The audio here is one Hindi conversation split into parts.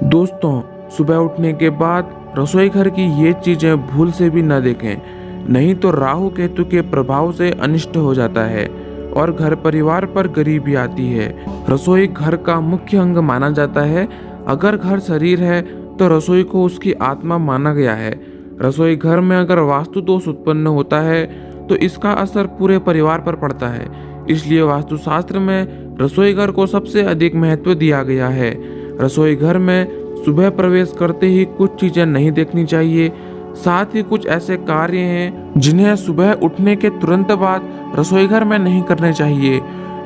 दोस्तों, सुबह उठने के बाद रसोई घर की ये चीजें भूल से भी न देखें, नहीं तो राहु केतु के प्रभाव से अनिष्ट हो जाता है और घर परिवार पर गरीबी आती है। रसोई घर का मुख्य अंग माना जाता है। अगर घर शरीर है तो रसोई को उसकी आत्मा माना गया है। रसोई घर में अगर वास्तु दोष उत्पन्न होता है तो इसका असर पूरे परिवार पर पड़ता है। इसलिए वास्तुशास्त्र में रसोई घर को सबसे अधिक महत्व दिया गया है। रसोई घर में सुबह प्रवेश करते ही कुछ चीजें नहीं देखनी चाहिए। साथ ही कुछ ऐसे कार्य हैं जिन्हें सुबह उठने के तुरंत बाद रसोई घर में नहीं करने चाहिए।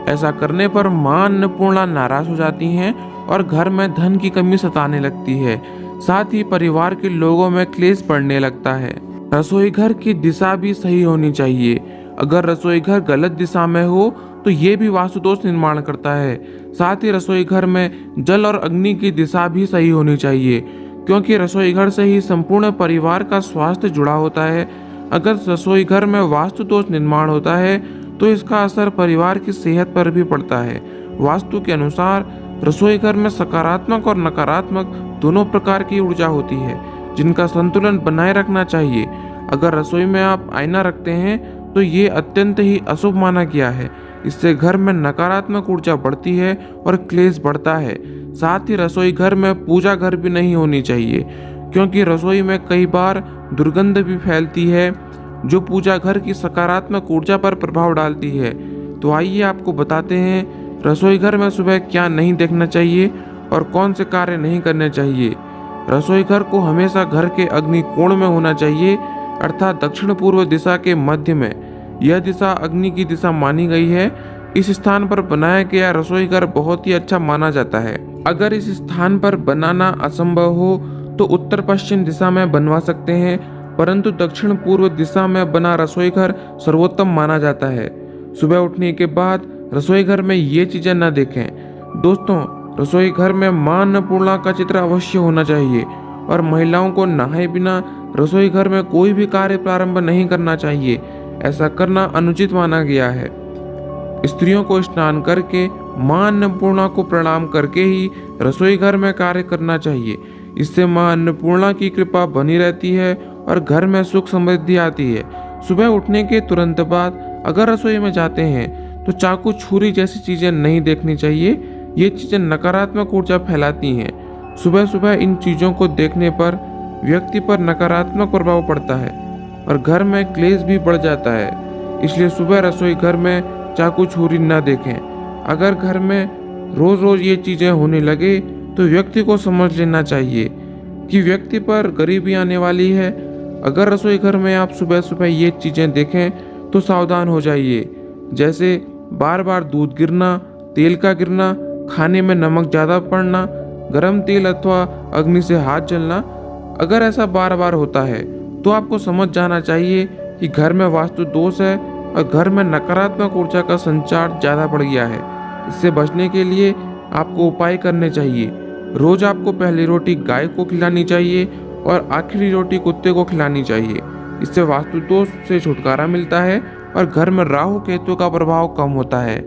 ऐसा करने पर मां अन्नपूर्णा नाराज हो जाती हैं और घर में धन की कमी सताने लगती है। साथ ही परिवार के लोगों में क्लेश बढ़ने लगता है। रसोई घर की दिशा भी सही होनी चाहिए। अगर रसोई घर गलत दिशा में हो तो ये भी वास्तु दोष निर्माण करता है। साथ ही रसोई घर में जल और अग्नि की दिशा भी सही होनी चाहिए, क्योंकि रसोई घर से ही संपूर्ण परिवार का स्वास्थ्य जुड़ा होता है। अगर रसोई घर में वास्तु दोष निर्माण होता है तो इसका असर परिवार की सेहत पर भी पड़ता है। वास्तु के अनुसार रसोई घर में सकारात्मक और नकारात्मक दोनों प्रकार की ऊर्जा होती है, जिनका संतुलन बनाए रखना चाहिए। अगर रसोई में आप आईना रखते हैं तो ये अत्यंत ही अशुभ माना गया है। इससे घर में नकारात्मक ऊर्जा बढ़ती है और क्लेश बढ़ता है। साथ ही रसोई घर में पूजा घर भी नहीं होनी चाहिए, क्योंकि रसोई में कई बार दुर्गंध भी फैलती है जो पूजा घर की सकारात्मक ऊर्जा पर प्रभाव डालती है। तो आइए आपको बताते हैं रसोई घर में सुबह क्या नहीं देखना चाहिए और कौन से कार्य नहीं करने चाहिए। रसोई घर को हमेशा घर के अग्नि कोण में होना चाहिए, अर्थात दक्षिण पूर्व दिशा के मध्य में। यह दिशा अग्नि की दिशा मानी गई है। इस स्थान पर बनाया गया रसोई घर बहुत ही अच्छा माना जाता है। अगर इस स्थान पर बनाना असंभव हो तो उत्तर पश्चिम दिशा में बनवा सकते हैं, परंतु दक्षिण पूर्व दिशा में बना रसोई घर सर्वोत्तम माना जाता है। सुबह उठने के बाद रसोई घर में ये चीजें न देखें। दोस्तों, रसोई घर में मां अन्नपूर्णा का चित्र अवश्य होना चाहिए और महिलाओं को नहाए बिना रसोई घर में कोई भी कार्य प्रारंभ नहीं करना चाहिए। ऐसा करना अनुचित माना गया है। स्त्रियों को स्नान करके मां अन्नपूर्णा को प्रणाम करके ही रसोई घर में कार्य करना चाहिए। इससे मां अन्नपूर्णा की कृपा बनी रहती है और घर में सुख समृद्धि आती है। सुबह उठने के तुरंत बाद अगर रसोई में जाते हैं तो चाकू छुरी जैसी चीजें नहीं देखनी चाहिए। ये चीजें नकारात्मक ऊर्जा फैलाती हैं। सुबह सुबह इन चीजों को देखने पर व्यक्ति पर नकारात्मक प्रभाव पड़ता है और घर में क्लेश भी बढ़ जाता है। इसलिए सुबह रसोई घर में चाकू छुरी न देखें। अगर घर में रोज रोज ये चीजें होने लगे तो व्यक्ति को समझ लेना चाहिए कि व्यक्ति पर गरीबी आने वाली है। अगर रसोई घर में आप सुबह सुबह ये चीजें देखें तो सावधान हो जाइए, जैसे बार बार दूध गिरना, तेल का गिरना, खाने में नमक ज़्यादा पड़ना, गरम तेल अथवा अग्नि से हाथ जलना। अगर ऐसा बार बार होता है तो आपको समझ जाना चाहिए कि घर में वास्तु दोष है और घर में नकारात्मक ऊर्जा का संचार ज़्यादा बढ़ गया है। इससे बचने के लिए आपको उपाय करने चाहिए। रोज आपको पहली रोटी गाय को खिलानी चाहिए और आखिरी रोटी कुत्ते को खिलानी चाहिए। इससे वास्तु दोष से छुटकारा मिलता है और घर में राहु केतु का प्रभाव कम होता है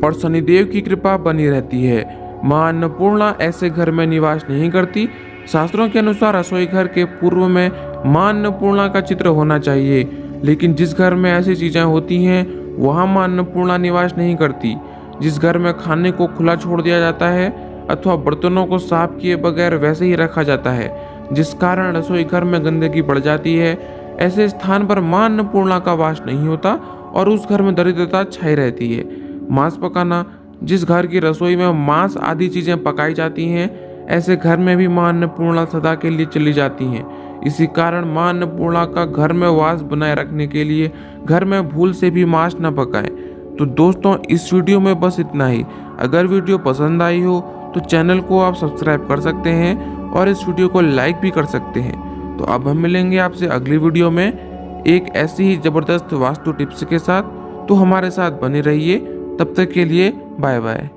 और शनिदेव की कृपा बनी रहती है। मां अन्नपूर्णा ऐसे घर में निवास नहीं करती। शास्त्रों के अनुसार रसोई घर के पूर्व में मां अन्नपूर्णा का चित्र होना चाहिए, लेकिन जिस घर में ऐसी चीजें होती हैं वहां मां अन्नपूर्णा निवास नहीं करती। जिस घर में खाने को खुला छोड़ दिया जाता है अथवा बर्तनों को साफ किए बगैर वैसे ही रखा जाता है, जिस कारण रसोई घर में गंदगी बढ़ जाती है, ऐसे स्थान पर मां अन्नपूर्णा का वास नहीं होता और उस घर में दरिद्रता छाई रहती है। मांस पकाना, जिस घर की रसोई में मांस आदि चीजें पकाई जाती हैं, ऐसे घर में भी मां अन्नपूर्णा सदा के लिए चली जाती हैं। इसी कारण मां अन्नपूर्णा का घर में वास बनाए रखने के लिए घर में भूल से भी मांस न पकाएं। तो दोस्तों, इस वीडियो में बस इतना ही। अगर वीडियो पसंद आई हो तो चैनल को आप सब्सक्राइब कर सकते हैं और इस वीडियो को लाइक भी कर सकते हैं। तो अब हम मिलेंगे आपसे अगली वीडियो में एक ऐसी ही जबरदस्त वास्तु टिप्स के साथ। तो हमारे साथ बने रहिए। तब तक के लिए बाय बाय।